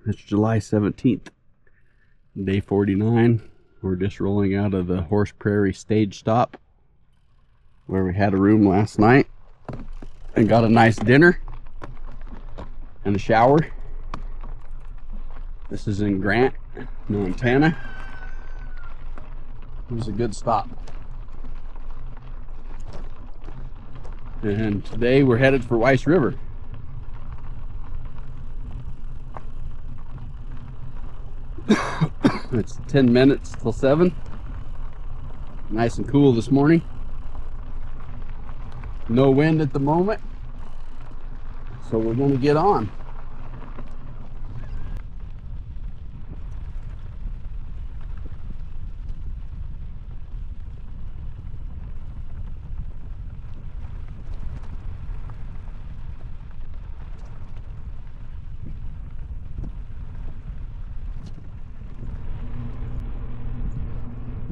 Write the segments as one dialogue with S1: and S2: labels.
S1: It's July 17th, day 49. We're just rolling out of the Horse Prairie stage stop where we had a room last night and got a nice dinner and a shower. This is in Grant, Montana. It was a good stop. And today we're headed for Weiss River. It's 10 minutes till 7. Nice and cool this morning. No wind at the moment, so we're going to get on.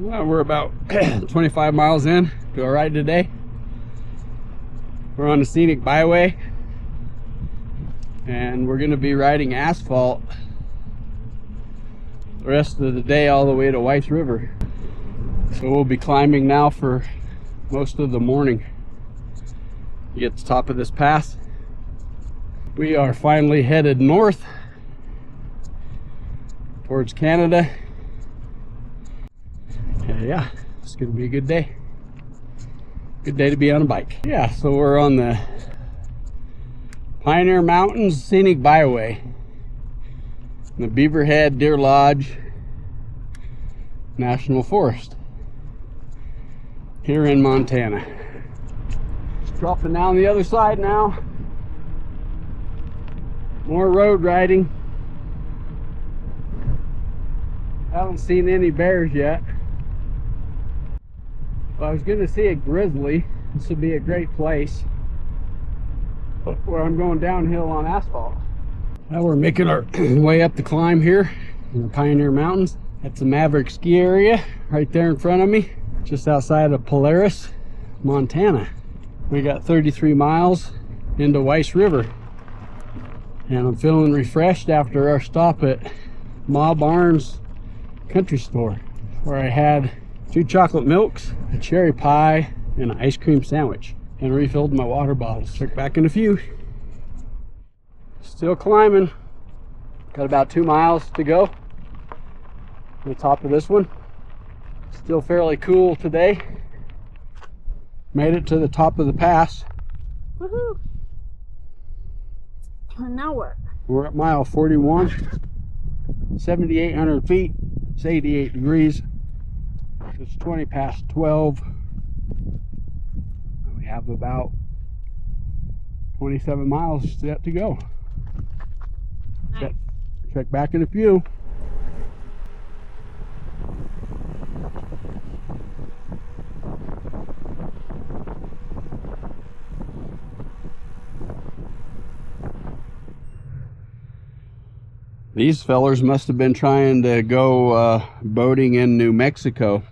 S1: Well, we're about 25 miles in to our ride today. We're on the scenic byway and we're going to be riding asphalt the rest of the day all the way to Weiss River. So we'll be climbing now for most of the morning to get to the top of this pass. We are finally headed north towards Canada. Yeah, it's gonna be a good day. Good day to be on a bike. Yeah, so we're on the Pioneer Mountains Scenic Byway, the Beaverhead Deer Lodge National Forest here in Montana. Just dropping down the other side now. More road riding. Haven't seen any bears yet. Well, I was going to see a grizzly. This would be a great place where I'm going downhill on asphalt. Now we're making our way up the climb here in the Pioneer Mountains. That's the Maverick ski area right there in front of me, just outside of Polaris, Montana. We got 33 miles into Weiss River, and I'm feeling refreshed after our stop at Ma Barnes Country Store, where I had 2 chocolate milks, a cherry pie, and an ice cream sandwich, and refilled my water bottles. Check back in a few. Still climbing. Got about 2 miles to go to the top of this one. Still fairly cool today. Made it to the top of the pass.
S2: Woohoo! And now what?
S1: We're at mile 41, 7,800 feet. It's 88 degrees. It's 20 past 12. We have about 27 miles yet to go.
S2: Nice.
S1: Check back in a few. These fellers must have been trying to go boating in New Mexico.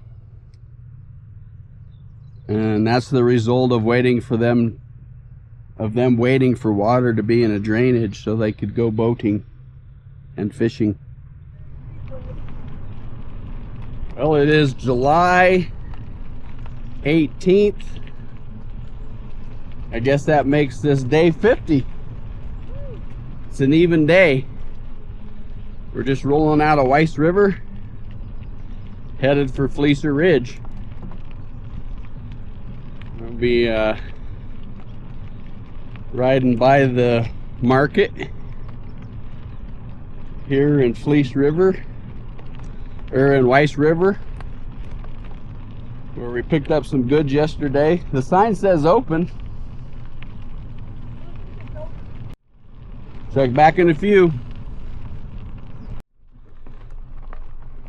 S1: And that's the result of waiting for them, waiting for water to be in a drainage so they could go boating and fishing. Well, it is July 18th. I guess that makes this day 50. It's an even day. We're just rolling out of Weiss River, headed for Fleecer Ridge. We'll be riding by the market here in Fleece River, or in Weiss River, where we picked up some goods yesterday. The sign says open. Check back in a few.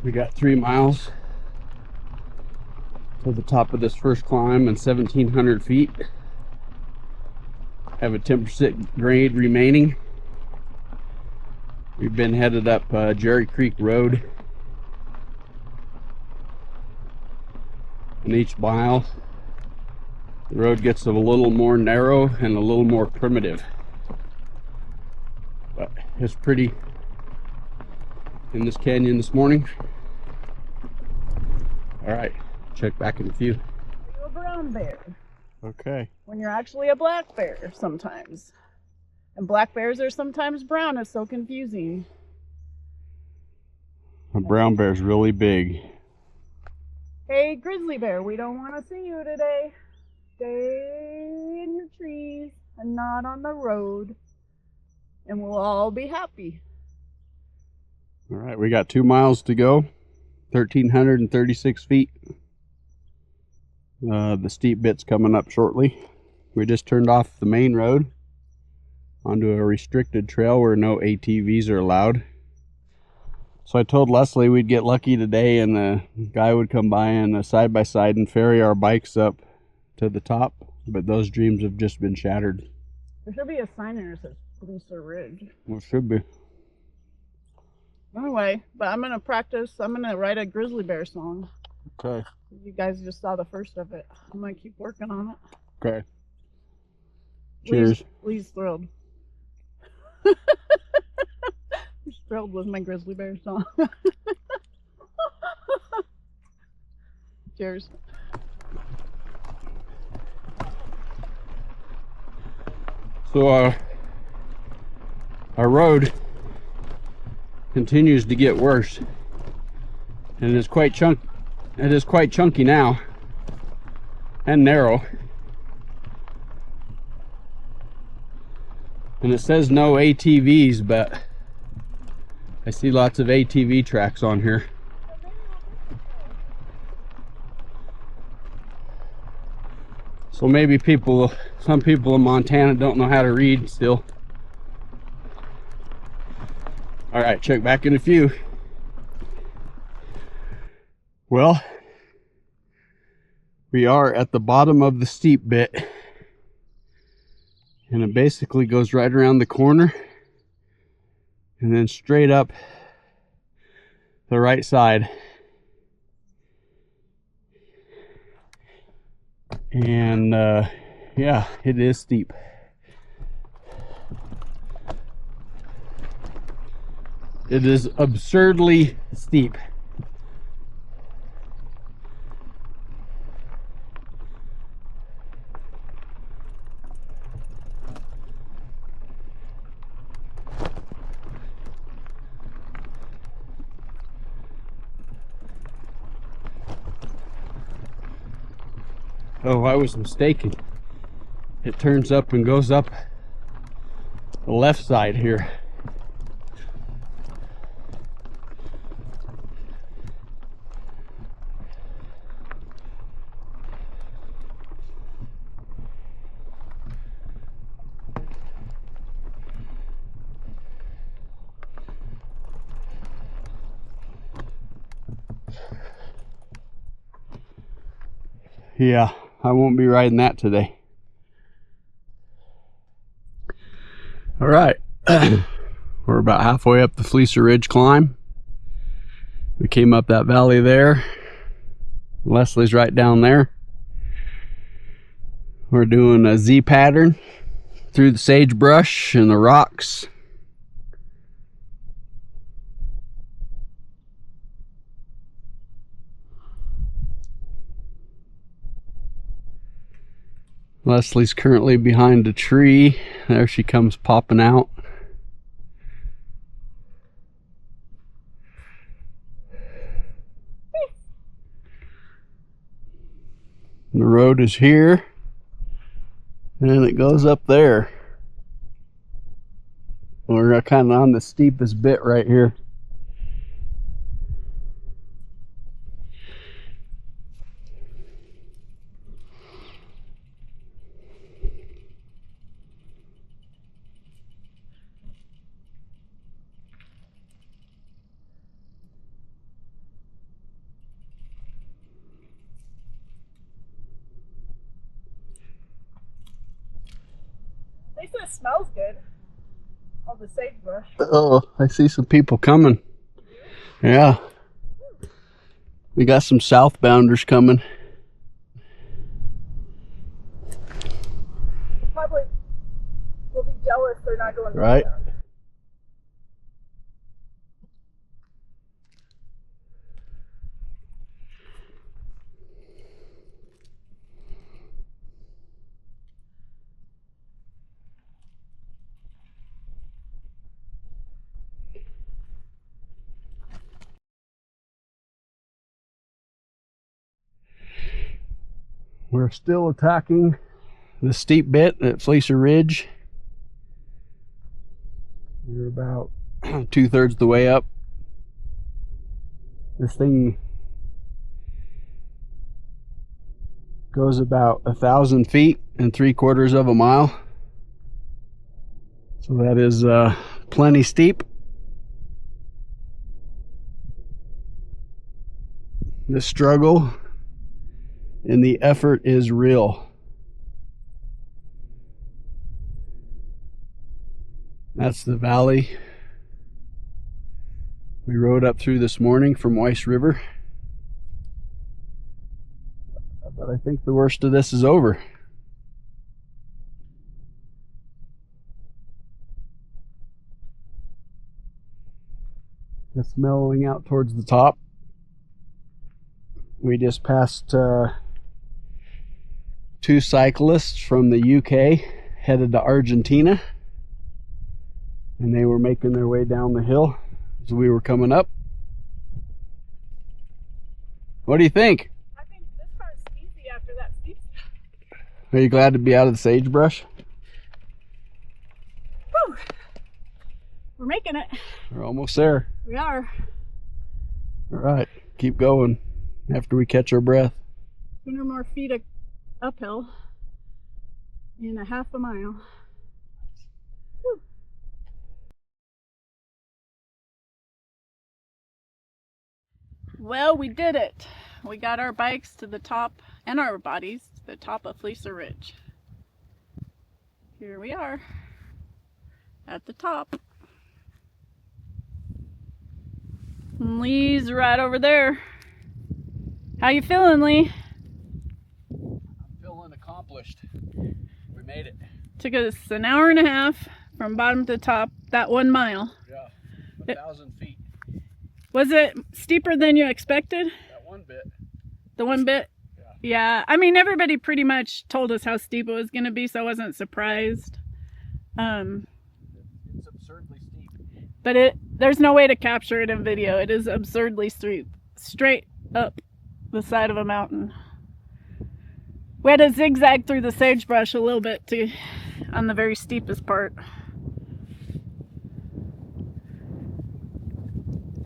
S1: We got 3 miles to the top of this first climb and 1,700 feet. Have a 10% grade remaining. We've been headed up Jerry Creek Road. And each mile, the road gets a little more narrow and a little more primitive. But it's pretty in this canyon this morning. All right, check back in a few.
S2: Are you a brown bear?
S1: Okay.
S2: When you're actually a black bear sometimes. And black bears are sometimes brown. It's so confusing.
S1: A brown bear's really big.
S2: Hey, grizzly bear, we don't want to see you today. Stay in your trees and not on the road. And we'll all be happy.
S1: All right, we got 2 miles to go. 1,336 feet. The steep bit's coming up shortly. We just turned off the main road onto a restricted trail where no ATVs are allowed. So I told Leslie we'd get lucky today and a guy would come by in a side-by-side and ferry our bikes up to the top, but those dreams have just been shattered.
S2: There should be a sign there that says Fleecer Ridge.
S1: Well, it should be.
S2: Anyway, but I'm going to practice. I'm going to write a grizzly bear song.
S1: Okay.
S2: You guys just saw the first of it. I'm going to keep working on it.
S1: Okay. Cheers.
S2: Lee's thrilled. He's thrilled with my grizzly bear song. Cheers.
S1: So our road continues to get worse, and it is quite chunky now and narrow. And it says no ATVs, but I see lots of ATV tracks on here. So maybe some people in Montana don't know how to read still. All right, check back in a few. Well, we are at the bottom of the steep bit, and it basically goes right around the corner and then straight up the right side. And yeah, it is steep. It is absurdly steep. Oh, I was mistaken. It turns up and goes up the left side here. Yeah, I won't be riding that today. All right, we're about halfway up the Fleecer Ridge climb. We came up that valley there. Leslie's right down there. We're doing a Z pattern through the sagebrush and the rocks. Leslie's currently behind a tree. There she comes popping out. The road is here, and it goes up there. We're kind of on the steepest bit right here.
S2: They said it smells good. All the sagebrush.
S1: Oh, I see some people coming. Yeah. We got some southbounders coming.
S2: Probably will be jealous they're not going
S1: Right.
S2: northbound.
S1: We're still attacking the steep bit at Fleecer Ridge. We're about 2/3 the way up. This thing goes about 1,000 feet and 3/4 of a mile. So that is plenty steep. The struggle and the effort is real. That's the valley we rode up through this morning from Weiss River. But I think the worst of this is over. It's mellowing out towards the top. We just passed 2 cyclists from the UK headed to Argentina, and they were making their way down the hill as we were coming up. What do you think?
S2: I think this part's easy after that steep.
S1: Are you glad to be out of the sagebrush?
S2: Whew. We're making it.
S1: We're almost there.
S2: We are.
S1: All right, keep going after we catch our breath.
S2: 200 more feet uphill in a half a mile. Whew. Well, we did it. We got our bikes to the top and our bodies to the top of Fleecer Ridge. Here we are at the top. And Lee's right over there. How you feeling, Lee?
S1: I'm feeling accomplished. We made it.
S2: Took us an hour and a half from bottom to top, that 1 mile.
S1: Yeah, 1,000 feet.
S2: Was it steeper than you expected?
S1: That one bit.
S2: The one bit? Yeah. I mean, everybody pretty much told us how steep it was going to be, so I wasn't surprised.
S1: It's absurdly steep.
S2: But there's no way to capture it in video. It is absurdly steep. Straight up the side of a mountain. We had to zigzag through the sagebrush a little bit on the very steepest part.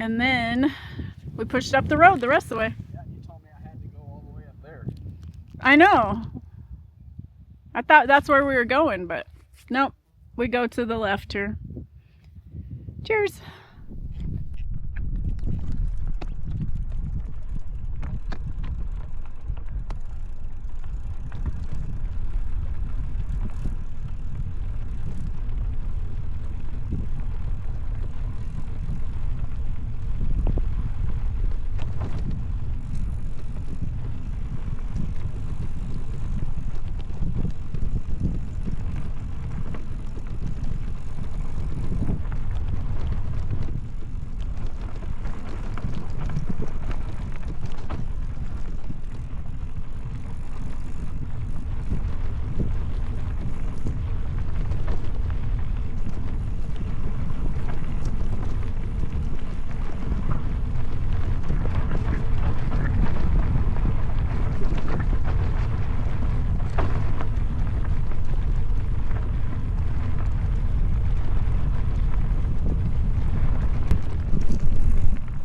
S2: And then we pushed up the road the rest of the way.
S1: Yeah, you told me I had to go all the way up there.
S2: I know. I thought that's where we were going, but nope. We go to the left here. Cheers.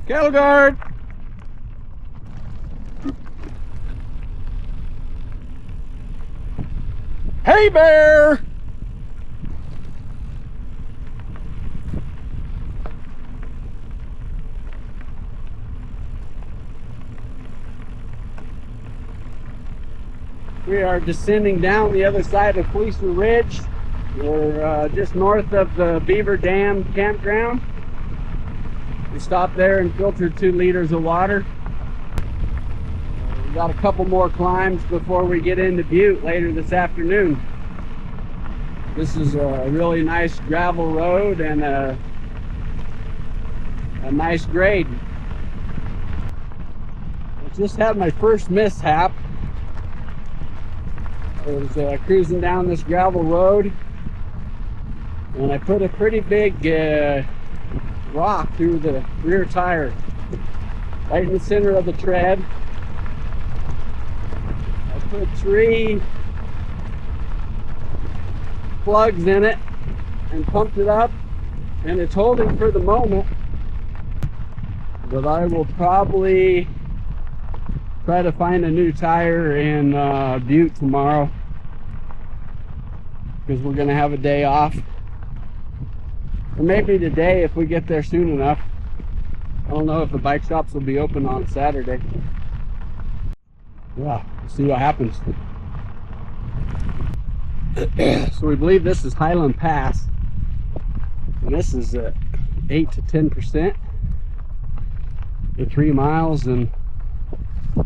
S1: Cattle guard! Hey bear! We are descending down the other side of Fleecer Ridge. We're just north of the Beaver Dam campground. We stopped there and filtered 2 liters of water. We got a couple more climbs before we get into Butte later this afternoon. This is a really nice gravel road and a nice grade. I just had my first mishap. I was cruising down this gravel road and I put a pretty big rock through the rear tire, right in the center of the tread. I put 3 plugs in it and pumped it up, and it's holding for the moment, but I will probably try to find a new tire in Butte tomorrow, because we're gonna have a day off, or maybe today if we get there soon enough. I don't know if the bike shops will be open on Saturday. Yeah, we'll see what happens. So we believe this is Highland Pass, and this is 8 to 10% in 3 miles, and I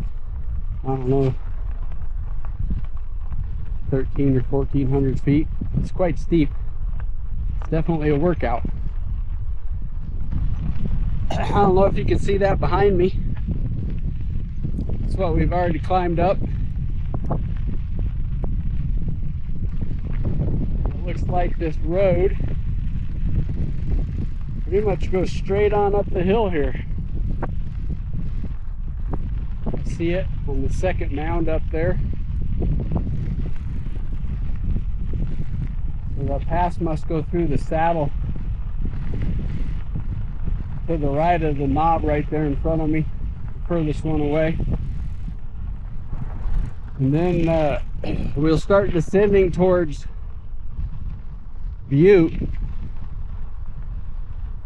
S1: don't know, 13 or 1400 feet. It's quite steep. It's definitely a workout. I don't know if you can see that behind me. That's what we've already climbed up. It looks like this road pretty much goes straight on up the hill here. I see it on the second mound up there. So the pass must go through the saddle to the right of the knob right there in front of me, the furthest one away. And then we'll start descending towards Butte.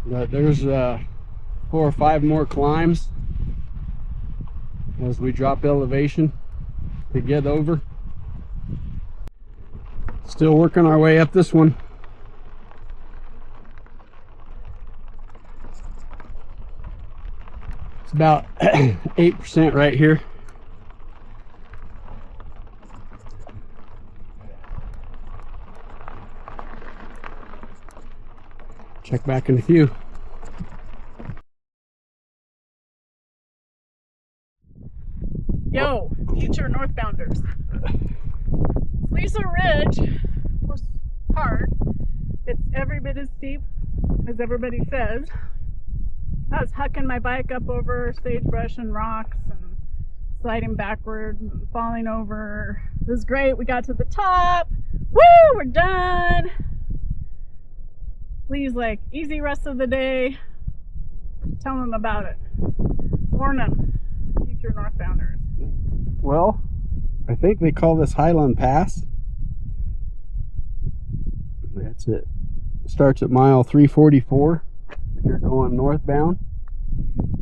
S1: But there's 4 or 5 more climbs as we drop elevation to get over. Still working our way up this one. It's about 8% right here. Check back in a few.
S2: Yo, future northbounders. Fleecer Ridge was hard. It's every bit as steep as everybody says. I was hucking my bike up over sagebrush and rocks and sliding backwards and falling over. It was great. We got to the top. Woo! We're done. Lee's like, easy rest of the day. Tell them about it. Warn them, future northbounders.
S1: Well, I think they call this Highland Pass. That's it. It starts at mile 344 if you're going northbound.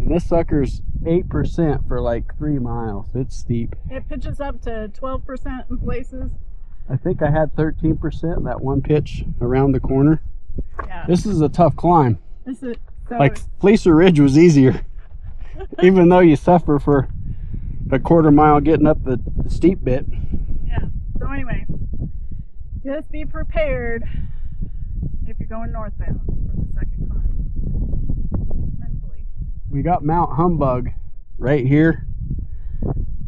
S1: And this sucker's 8% for like 3 miles. It's steep.
S2: It pitches up to 12% in places.
S1: I think I had 13% in that one pitch around the corner.
S2: Yeah.
S1: This is a tough climb.
S2: This is so
S1: Like Fleecer Ridge was easier. Even though you suffer for a quarter mile getting up the steep bit.
S2: yeah. So anyway, just be prepared if you're going northbound for the second climb. Mentally.
S1: We got Mount Humbug right here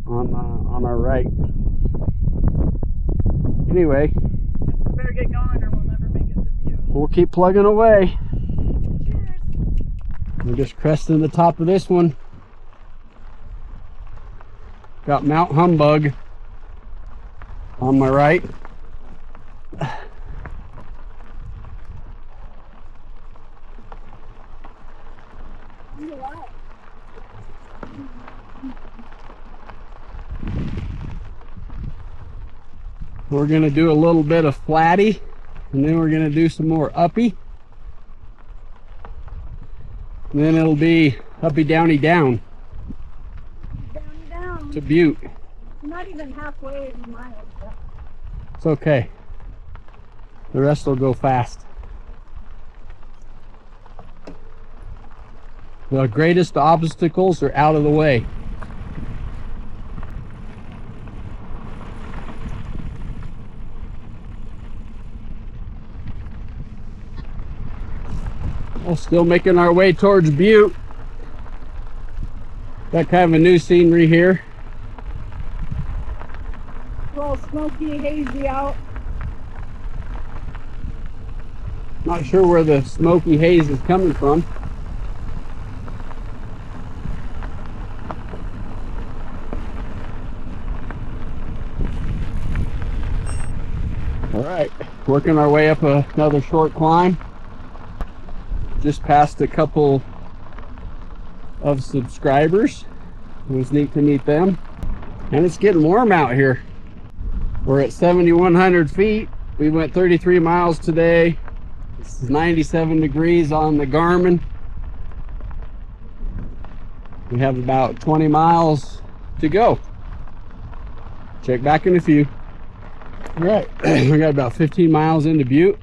S1: on our right. Anyway,
S2: Guess we better get going or we'll never make it to Butte.
S1: we'll keep plugging away.
S2: Cheers.
S1: We're just cresting the top of this one. Got Mount Humbug on my right. We're gonna do a little bit of flatty, and then we're gonna do some more uppy. And then it'll be uppy downy down
S2: Down.
S1: to Butte.
S2: Not even halfway in miles.
S1: It's okay. The rest will go fast. The greatest obstacles are out of the way. We're still making our way towards Butte. Got kind of a new scenery here.
S2: A little smoky, hazy out.
S1: Not sure where the smoky haze is coming from. All right, working our way up another short climb. Just passed a couple of subscribers. It was neat to meet them. And it's getting warm out here. We're at 7,100 feet. We went 33 miles today. It's 97 degrees on the Garmin. We have about 20 miles to go. Check back in a few. All right, we got about 15 miles into Butte.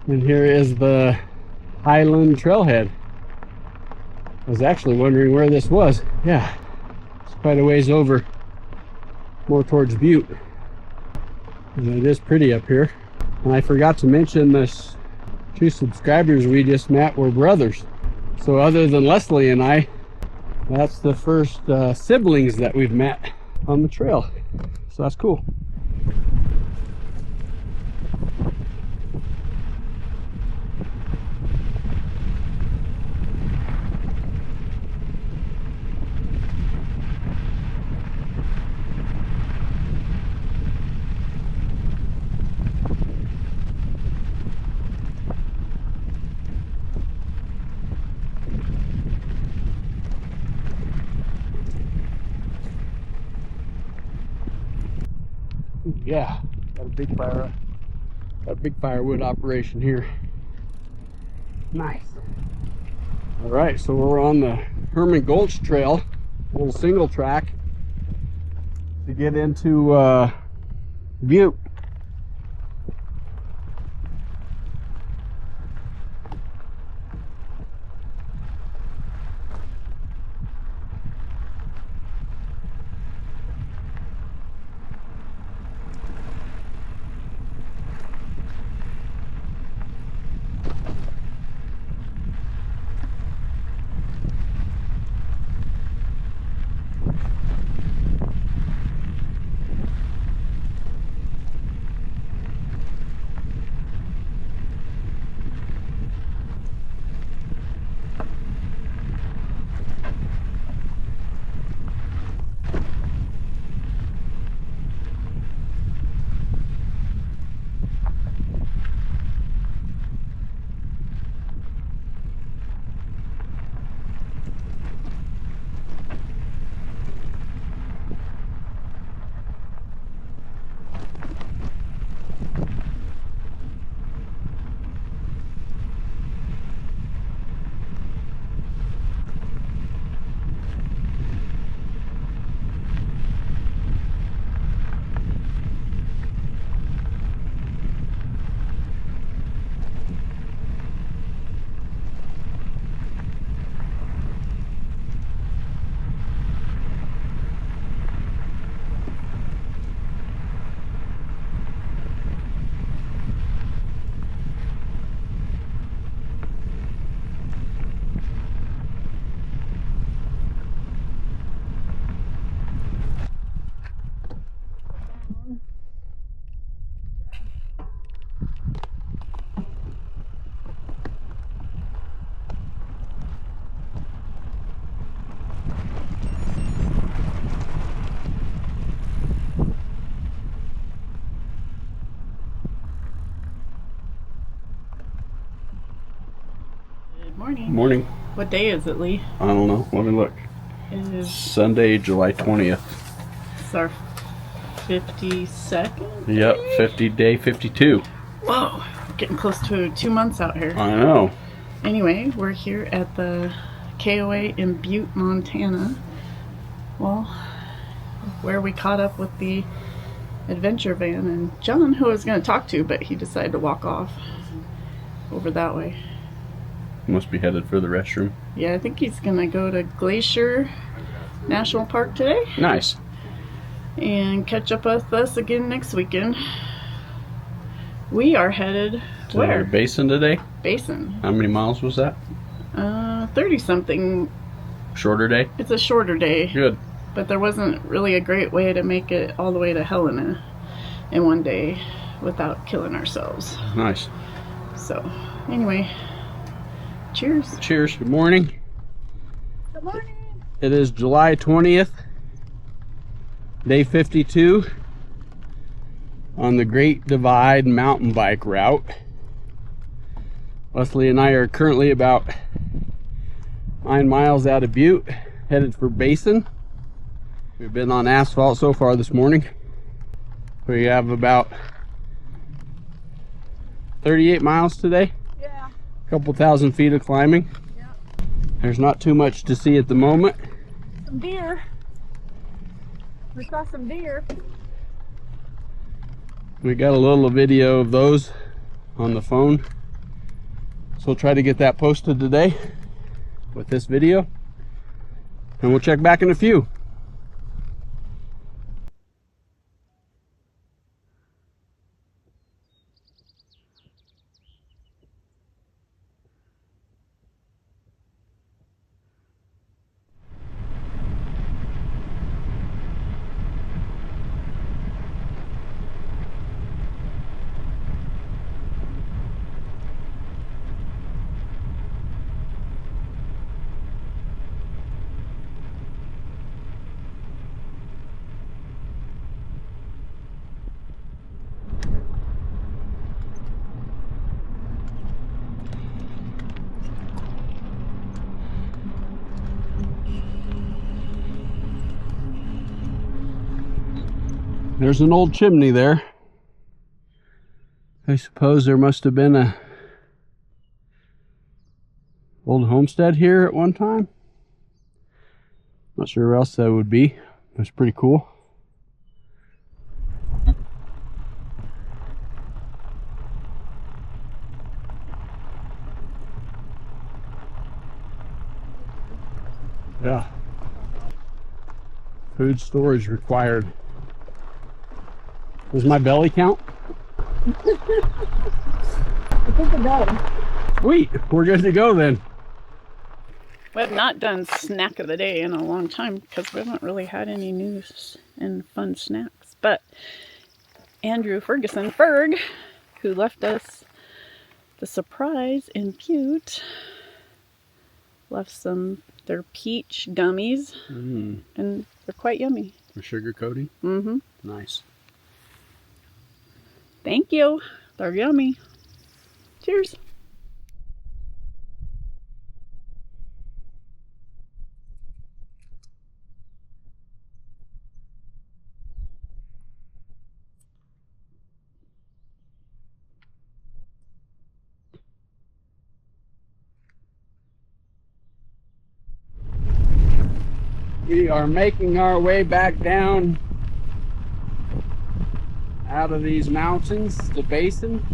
S1: And here is the Highland trailhead. I was actually wondering where this was. Yeah, it's quite a ways over, more towards Butte. And it is pretty up here. And I forgot to mention this, 2 subscribers we just met were brothers. So other than Leslie and I, that's the first siblings that we've met on the trail. So that's cool. Yeah, got a big firewood operation here. Nice. All right, so we're on the Herman Gulch Trail, a little single track to get into Butte.
S2: Morning.
S1: Morning.
S2: What day is it, Lee?
S1: I don't know. Let me look.
S2: It is
S1: Sunday, July 20th.
S2: it's our 52nd?
S1: Yep, 50 day 52.
S2: Whoa, we're getting close to 2 months out here.
S1: I know.
S2: Anyway, we're here at the KOA in Butte, Montana. Well, where we caught up with the adventure van, and John, who I was going to talk to, but he decided to walk off over that way.
S1: Must be headed for the restroom.
S2: Yeah, I think he's going to go to Glacier National Park today.
S1: Nice.
S2: And catch up with us again next weekend. We are headed
S1: To
S2: where?
S1: Basin today.
S2: Basin.
S1: How many miles was that?
S2: 30 something.
S1: Shorter day?
S2: It's a shorter day.
S1: Good.
S2: But there wasn't really a great way to make it all the way to Helena in one day without killing ourselves.
S1: Nice.
S2: So, anyway, cheers.
S1: Cheers. Good morning.
S2: Good morning.
S1: It is July 20th, day 52 on the Great Divide mountain bike route. Leslie and I are currently about 9 miles out of Butte, headed for Basin. We've been on asphalt so far this morning. We have about 38 miles today.
S2: Yeah.
S1: A couple thousand feet of climbing.
S2: Yeah.
S1: There's not too much to see at the moment.
S2: Some deer. We saw some deer.
S1: We got a little video of those on the phone, so we'll try to get that posted today with this video, and we'll check back in a few. There's an old chimney there. I suppose there must have been a old homestead here at one time. Not sure where else that would be. It's pretty cool. Yeah. Food storage required. Does my belly count?
S2: I think it does.
S1: Sweet, we're good to go then.
S2: We have not done snack of the day in a long time because we haven't really had any news and fun snacks. But Andrew Ferguson, Ferg, who left us the surprise in Butte, left their peach gummies, and they're quite yummy.
S1: For sugar coating?
S2: Mm-hmm.
S1: Nice.
S2: Thank you. They're yummy. Cheers.
S1: We are making our way back down out of these mountains to Basin.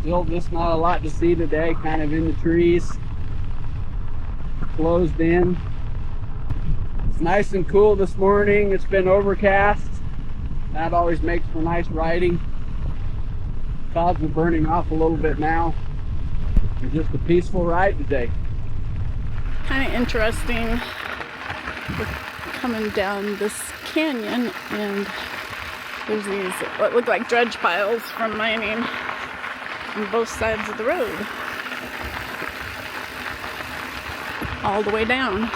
S1: Still just not a lot to see today, kind of in the trees, closed in. It's nice and cool this morning. It's been overcast. That always makes for nice riding. Clouds are burning off a little bit now. It's just a peaceful ride today.
S2: Kind of interesting. We're coming down this canyon and there's these what look like dredge piles from mining on both sides of the road all the way down.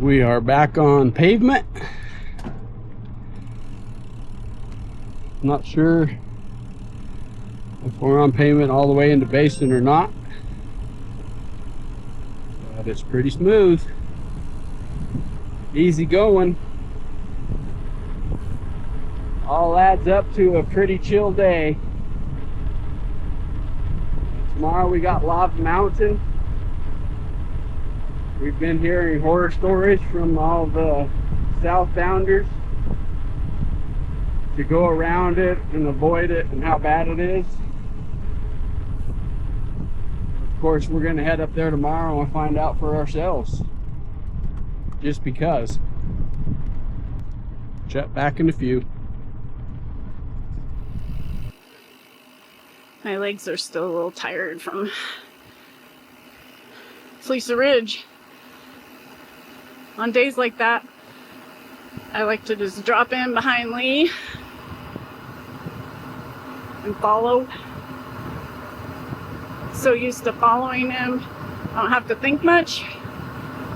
S1: We are back on pavement. Not sure if we're on pavement all the way into Basin or not, but it's pretty smooth. Easy going. All adds up to a pretty chill day. Tomorrow we got Lava Mountain. We've been hearing horror stories from all the southbounders to go around it and avoid it and how bad it is. Of course, we're going to head up there tomorrow and find out for ourselves. Just because. Check back in a few.
S2: My legs are still a little tired from Fleecer Ridge. On days like that, I like to just drop in behind Lee and follow. So used to following him, I don't have to think much.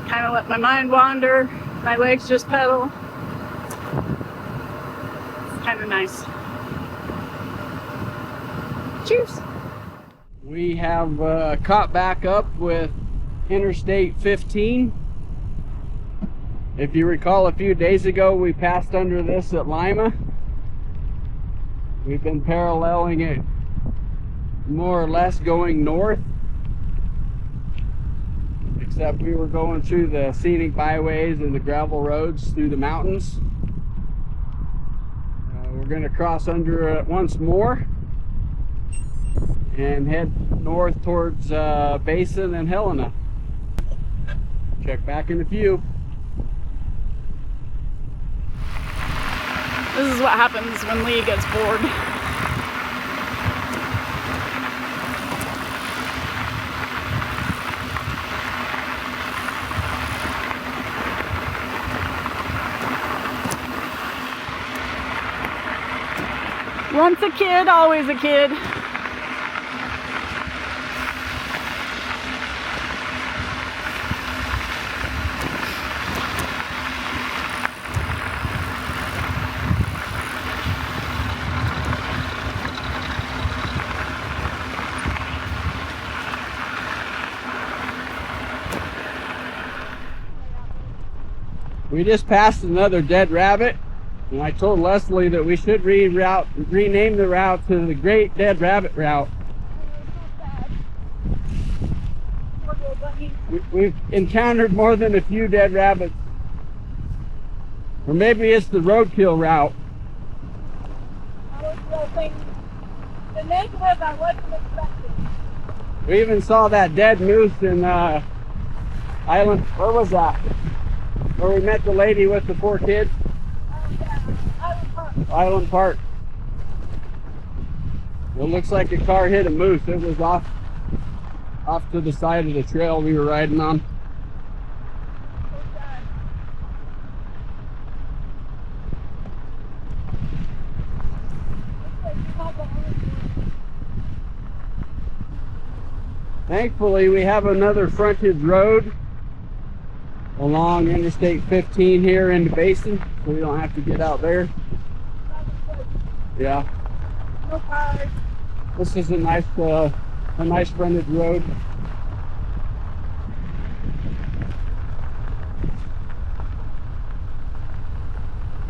S2: Kind of let my mind wander. My legs just pedal. It's kind of nice. Cheers.
S1: We have caught back up with Interstate 15. If you recall, a few days ago we passed under this at Lima. We've been paralleling it more or less going north, except we were going through the scenic byways and the gravel roads through the mountains. We're going to cross under it once more and head north towards Basin and Helena. Check back in a few.
S2: This is what happens when Lee gets bored. Once a kid, always a kid.
S1: We just passed another dead rabbit, and I told Leslie that we should rename the route to the Great Dead Rabbit Route. We've encountered more than a few dead rabbits. Or maybe it's the roadkill route.
S2: The negative I wasn't expecting.
S1: We even saw that dead moose in Highland. Where was that? Where we met the lady with the 4 kids? Highland Park. It looks like a car hit a moose. It was off to the side of the trail we were riding on. Thankfully, we have another frontage road along Interstate 15 here in the Basin, so we don't have to get out there. Yeah. This is a nice frontage road.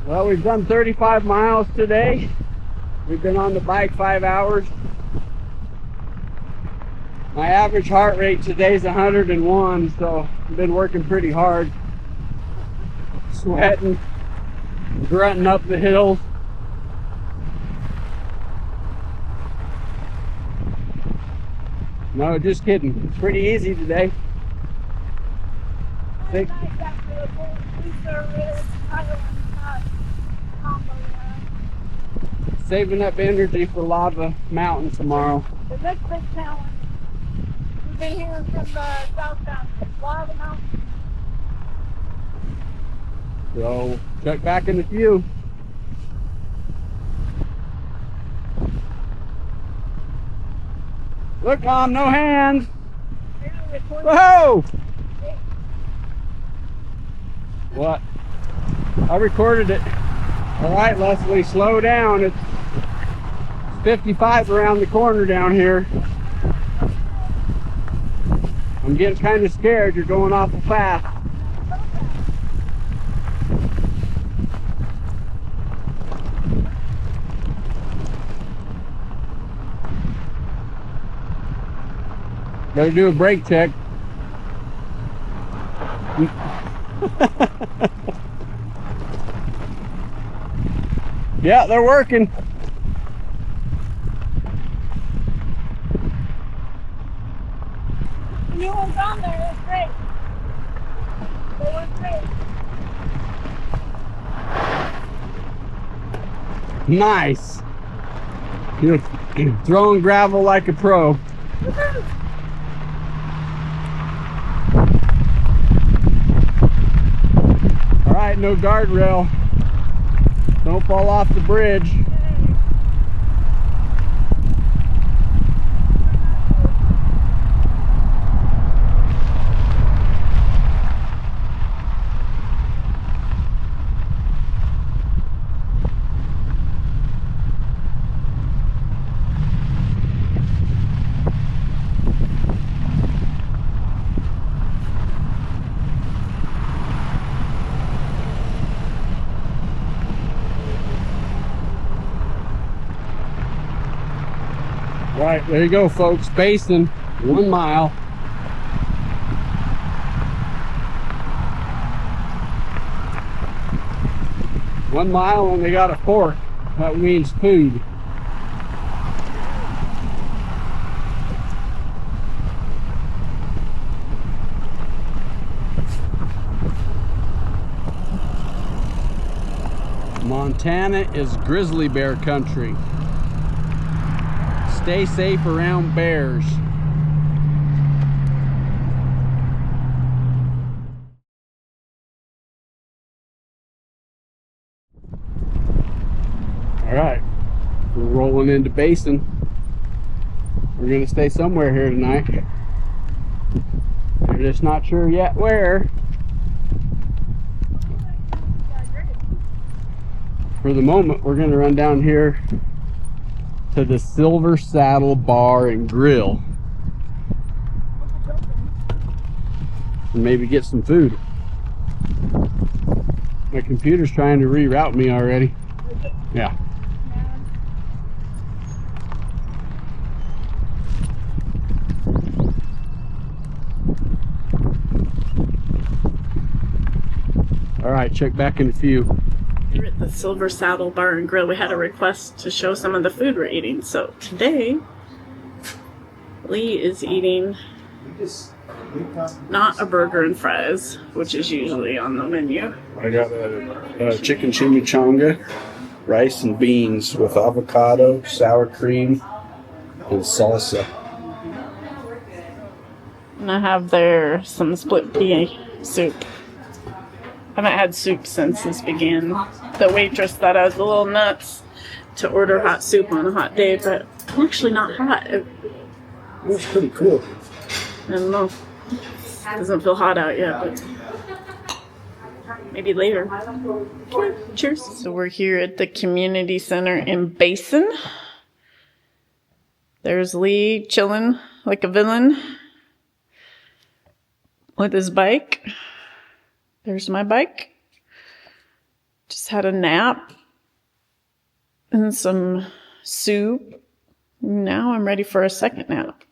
S1: Well, we've done 35 miles today. We've been on the bike 5 hours. My average heart rate today is 101, so I've been working pretty hard. Sweating, grunting up the hills. No, just kidding. It's pretty easy today. Saving up energy for Lava Mountain tomorrow.
S2: The next big challenge. We've been hearing from the southbound Lava Mountain.
S1: So check back in a few. Look, Mom, no hands. Whoa! What? I recorded it. All right, Leslie, slow down. It's 55 around the corner down here. I'm getting kind of scared. You're going awful fast. Better do a brake check. Yeah, they're working.
S2: The new one's on there. That's great. They work great.
S1: Nice. You're throwing gravel like a pro. All right, no guardrail. Don't fall off the bridge. Right, there you go, folks. Basin, 1 mile. One mile and they got a fork. That means food. Montana is grizzly bear country. Stay safe around bears. All right, we're rolling into Basin. We're gonna stay somewhere here tonight. We're just not sure yet where. For the moment, we're gonna run down here to the Silver Saddle Bar and Grill and maybe get some food. My computer's trying to reroute me already. Yeah. All right, check back in a few.
S2: Here at the Silver Saddle Bar and Grill, we had a request to show some of the food we're eating. So today, Lee is eating not a burger and fries, which is usually on the menu.
S1: I got a chicken chimichanga, rice and beans with avocado, sour cream, and salsa.
S2: And I have there some split pea soup. I haven't had soup since this began. The waitress thought I was a little nuts to order hot soup on a hot day, but I'm actually not hot. It
S1: was pretty cool.
S2: I don't know. Doesn't feel hot out yet, but maybe later. Okay, cheers. So we're here at the community center in Basin. There's Lee chilling like a villain with his bike. There's my bike. Just had a nap and some soup. Now I'm ready for a second nap.